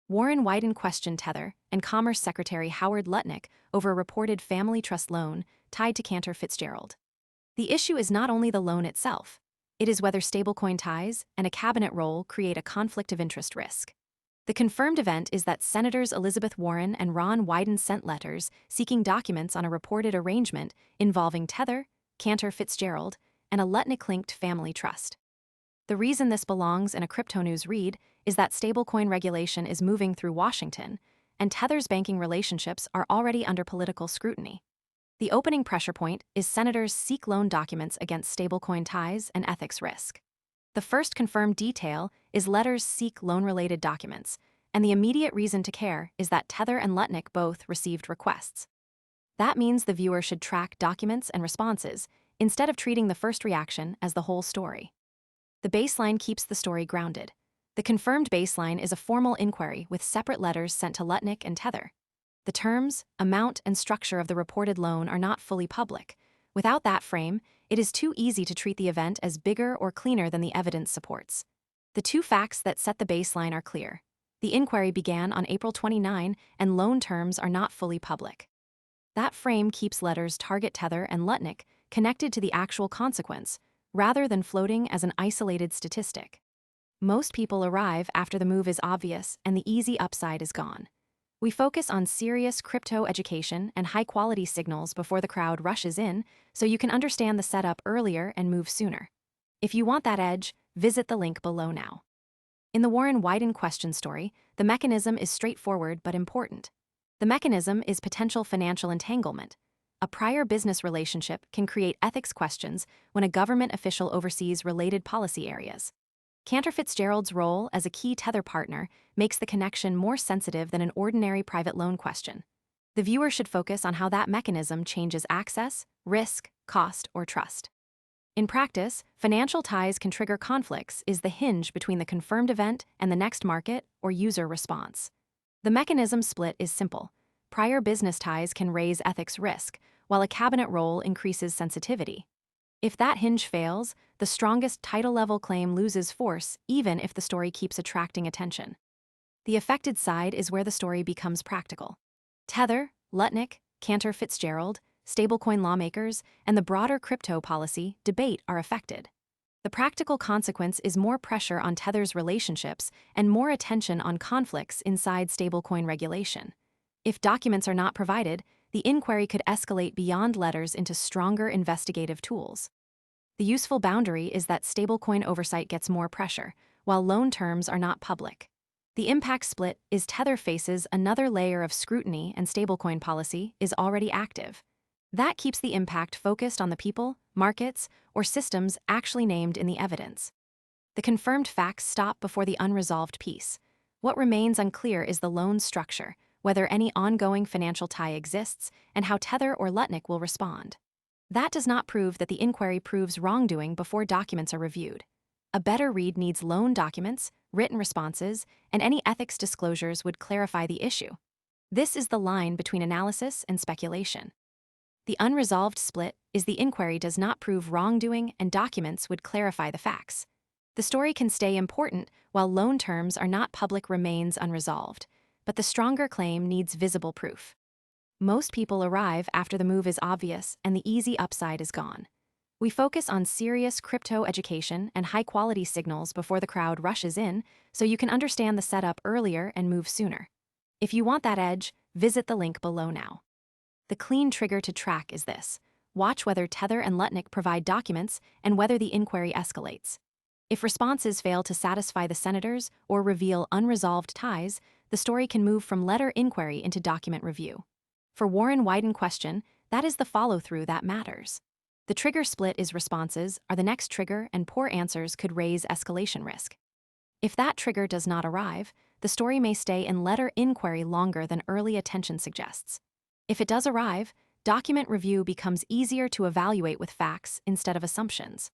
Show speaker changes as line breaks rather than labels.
Warren Wyden questioned Tether and Commerce Secretary Howard Lutnick over a reported family trust loan tied to Cantor Fitzgerald. The issue is not only the loan itself, it is whether stablecoin ties and a cabinet role create a conflict of interest risk. The confirmed event is that Senators Elizabeth Warren and Ron Wyden sent letters seeking documents on a reported arrangement involving Tether, Cantor Fitzgerald, and a Lutnick-linked family trust. The reason this belongs in a crypto news read is that stablecoin regulation is moving through Washington, and Tether's banking relationships are already under political scrutiny. The opening pressure point is senators seek loan documents against stablecoin ties and ethics risk. The first confirmed detail is letters seek loan-related documents, and the immediate reason to care is that Tether and Lutnick both received requests. That means the viewer should track documents and responses instead of treating the first reaction as the whole story. The baseline keeps the story grounded. The confirmed baseline is a formal inquiry with separate letters sent to Lutnick and Tether. The terms, amount, and structure of the reported loan are not fully public. Without that frame, it is too easy to treat the event as bigger or cleaner than the evidence supports. The two facts that set the baseline are clear. The inquiry began on April 29, and loan terms are not fully public. That frame keeps letters target Tether and Lutnick connected to the actual consequence, rather than floating as an isolated statistic. Most people arrive after the move is obvious and the easy upside is gone. We focus on serious crypto education and high-quality signals before the crowd rushes in, so you can understand the setup earlier and move sooner. If you want that edge, visit the link below now. In the Warren Wyden Question story, the mechanism is straightforward but important. The mechanism is potential financial entanglement. A prior business relationship can create ethics questions when a government official oversees related policy areas. Cantor Fitzgerald's role as a key Tether partner makes the connection more sensitive than an ordinary private loan question. The viewer should focus on how that mechanism changes access, risk, cost, or trust. In practice, financial ties can trigger conflicts is the hinge between the confirmed event and the next market or user response. The mechanism split is simple. Prior business ties can raise ethics risk, while a cabinet role increases sensitivity. If that hinge fails, the strongest title-level claim loses force even if the story keeps attracting attention. The affected side is where the story becomes practical. Tether, Lutnick, Cantor Fitzgerald, stablecoin lawmakers, and the broader crypto policy debate are affected. The practical consequence is more pressure on Tether's relationships and more attention on conflicts inside stablecoin regulation. If documents are not provided, the inquiry could escalate beyond letters into stronger investigative tools. The useful boundary is that stablecoin oversight gets more pressure, while loan terms are not public. The impact split is Tether faces another layer of scrutiny and stablecoin policy is already active. That keeps the impact focused on the people, markets, or systems actually named in the evidence. The confirmed facts stop before the unresolved piece. What remains unclear is the loan structure, whether any ongoing financial tie exists, and how Tether or Lutnick will respond. That does not prove that the inquiry proves wrongdoing before documents are reviewed. A better read needs loan documents, written responses, and any ethics disclosures would clarify the issue. This is the line between analysis and speculation. The unresolved split is the inquiry does not prove wrongdoing and documents would clarify the facts. The story can stay important while loan terms are not public remains unresolved, but the stronger claim needs visible proof. Most people arrive after the move is obvious and the easy upside is gone. We focus on serious crypto education and high-quality signals before the crowd rushes in, so you can understand the setup earlier and move sooner. If you want that edge, visit the link below now. The clean trigger to track is this. Watch whether Tether and Lutnick provide documents and whether the inquiry escalates. If responses fail to satisfy the senators or reveal unresolved ties, the story can move from letter inquiry into document review. For Warren Wyden Question, that is the follow-through that matters. The trigger split is responses are the next trigger and poor answers could raise escalation risk. If that trigger does not arrive, the story may stay in letter inquiry longer than early attention suggests. If it does arrive, document review becomes easier to evaluate with facts instead of assumptions.